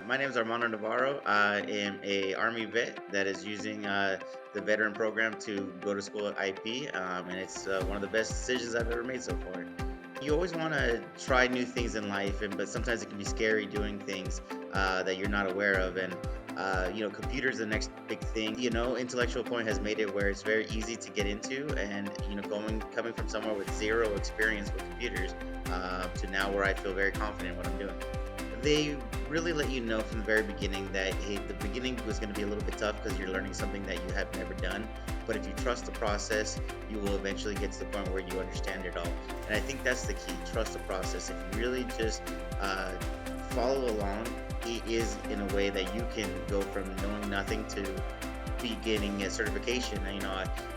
My name is Armando Navarro. I am a Army vet that is using the veteran program to go to school at IP, and it's one of the best decisions I've ever made so far. You always want to try new things in life, but sometimes it can be scary doing things that you're not aware of. And computers the next big thing. Intellectual Point has made it where it's very easy to get into, and coming from somewhere with zero experience with computers to now where I feel very confident in what I'm doing. They really let you know from the very beginning that hey, the beginning was going to be a little bit tough because you're learning something that you have never done. But if you trust the process, you will eventually get to the point where you understand it all. And I think that's the key: trust the process. If you really just follow along, it is in a way that you can go from knowing nothing to beginning a certification.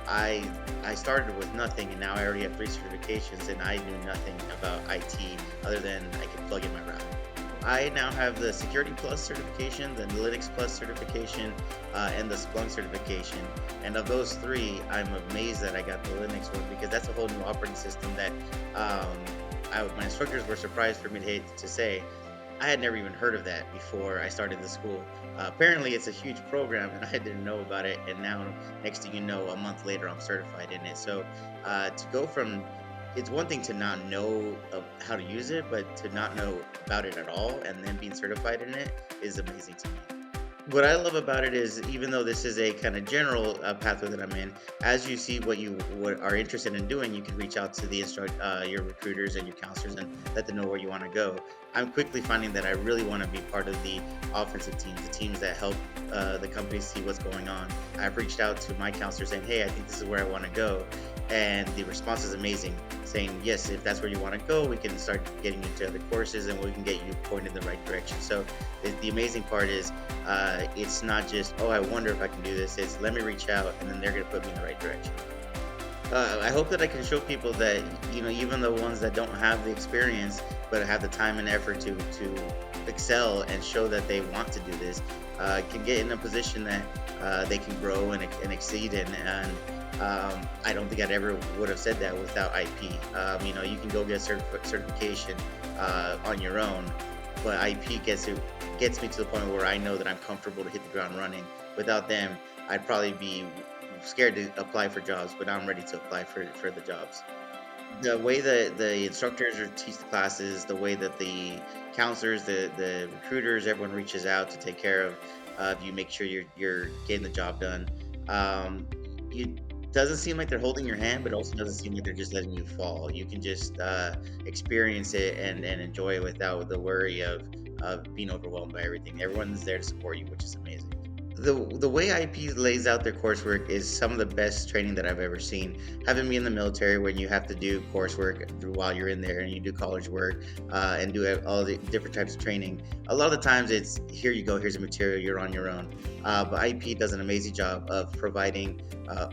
I started with nothing, and now I already have three certifications, and I knew nothing about IT other than I could plug in my router. I now have the Security Plus certification, the Linux Plus certification, and the Splunk certification. And of those three, I'm amazed that I got the Linux one because that's a whole new operating system that my instructors were surprised for me to say. I had never even heard of that before I started the school. Apparently, it's a huge program, and I didn't know about it. And now, next thing you know, a month later, I'm certified in it. So, to go from it's one thing to not know how to use it, but to not know about it at all and then being certified in it is amazing to me. What I love about it is, even though this is a kind of general pathway that I'm in, as you see what are interested in doing, you can reach out to your recruiters and your counselors and let them know where you want to go. I'm quickly finding that I really want to be part of the offensive teams, the teams that help the companies see what's going on. I've reached out to my counselor saying, "Hey, I think this is where I want to go," and the response is amazing, saying, "Yes, if that's where you want to go, we can start getting you into other courses and we can get you pointed in the right direction." So the amazing part is it's not just, "Oh, I wonder if I can do this." It's, let me reach out, and then they're going to put me in the right direction. I hope that I can show people that, even the ones that don't have the experience but have the time and effort to excel and show that they want to do this, can get in a position that they can grow and exceed in. And I don't think I'd ever would have said that without IP. You can go get certification on your own, but IP gets me to the point where I know that I'm comfortable to hit the ground running. Without them, I'd probably be scared to apply for jobs, but I'm ready to apply for the jobs. The way that the instructors teach the classes, the way that the counselors, the recruiters, everyone reaches out to take care of you, make sure you're getting the job done. You doesn't seem like they're holding your hand, but also doesn't seem like they're just letting you fall. You can just experience it and enjoy it without the worry of being overwhelmed by everything. Everyone's there to support you, which is amazing. The way IP lays out their coursework is some of the best training that I've ever seen. Having me in the military, when you have to do coursework while you're in there and you do college work and do all the different types of training, a lot of the times it's here you go, here's the material, you're on your own. But IP does an amazing job of providing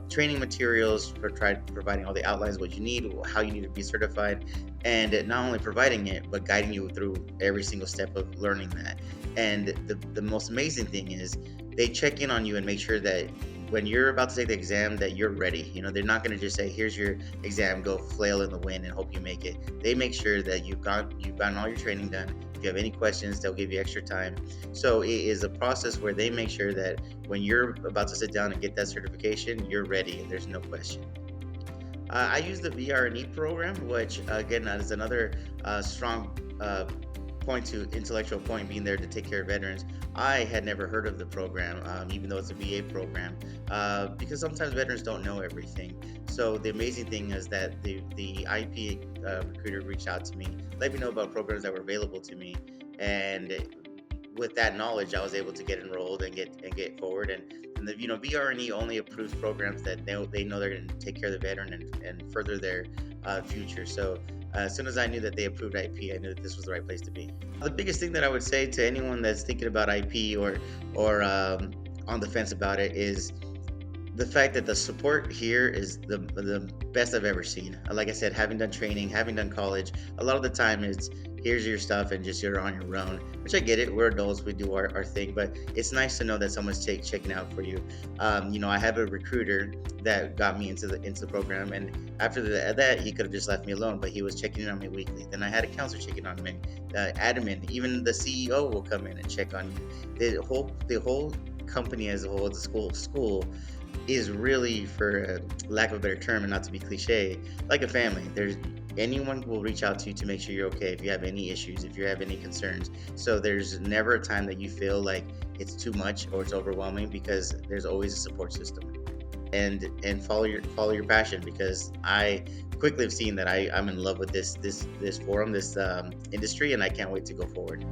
training materials, providing all the outlines, what you need, how you need to be certified, and not only providing it, but guiding you through every single step of learning that. And the most amazing thing is they check in on you and make sure that when you're about to take the exam that you're ready. They're not going to just say, "Here's your exam, go flail in the wind and hope you make it." They make sure that you've gotten all your training done. If you have any questions, they'll give you extra time. So it is a process where they make sure that when you're about to sit down and get that certification, you're ready and there's no question. I use the VRE program, which again is another strong point to Intellectual Point being there to take care of veterans. I had never heard of the program, even though it's a VA program, because sometimes veterans don't know everything. So the amazing thing is that the IP recruiter reached out to me, let me know about programs that were available to me, and with that knowledge, I was able to get enrolled and get forward. And the VRE only approves programs that they know they're going to take care of the veteran and further their future. So as soon as I knew that they approved IP, I knew that this was the right place to be. The biggest thing that I would say to anyone that's thinking about IP or on the fence about it is the fact that the support here is the best I've ever seen. Like I said, having done training, having done college, a lot of the time it's here's your stuff, and just you're on your own. Which I get it. We're adults. We do our thing, but it's nice to know that someone's checking out for you. I have a recruiter that got me into the program, and after that, he could have just left me alone, but he was checking in on me weekly. Then I had a counselor checking on me, admin, even the CEO will come in and check on you. The whole company as a whole, the school is really, for lack of a better term and not to be cliche, like a family. There's anyone will reach out to you to make sure you're okay if you have any issues, if you have any concerns. So there's never a time that you feel like it's too much or it's overwhelming, because there's always a support system. And follow your passion, because I quickly have seen that I'm in love with this forum, this industry, and I can't wait to go forward.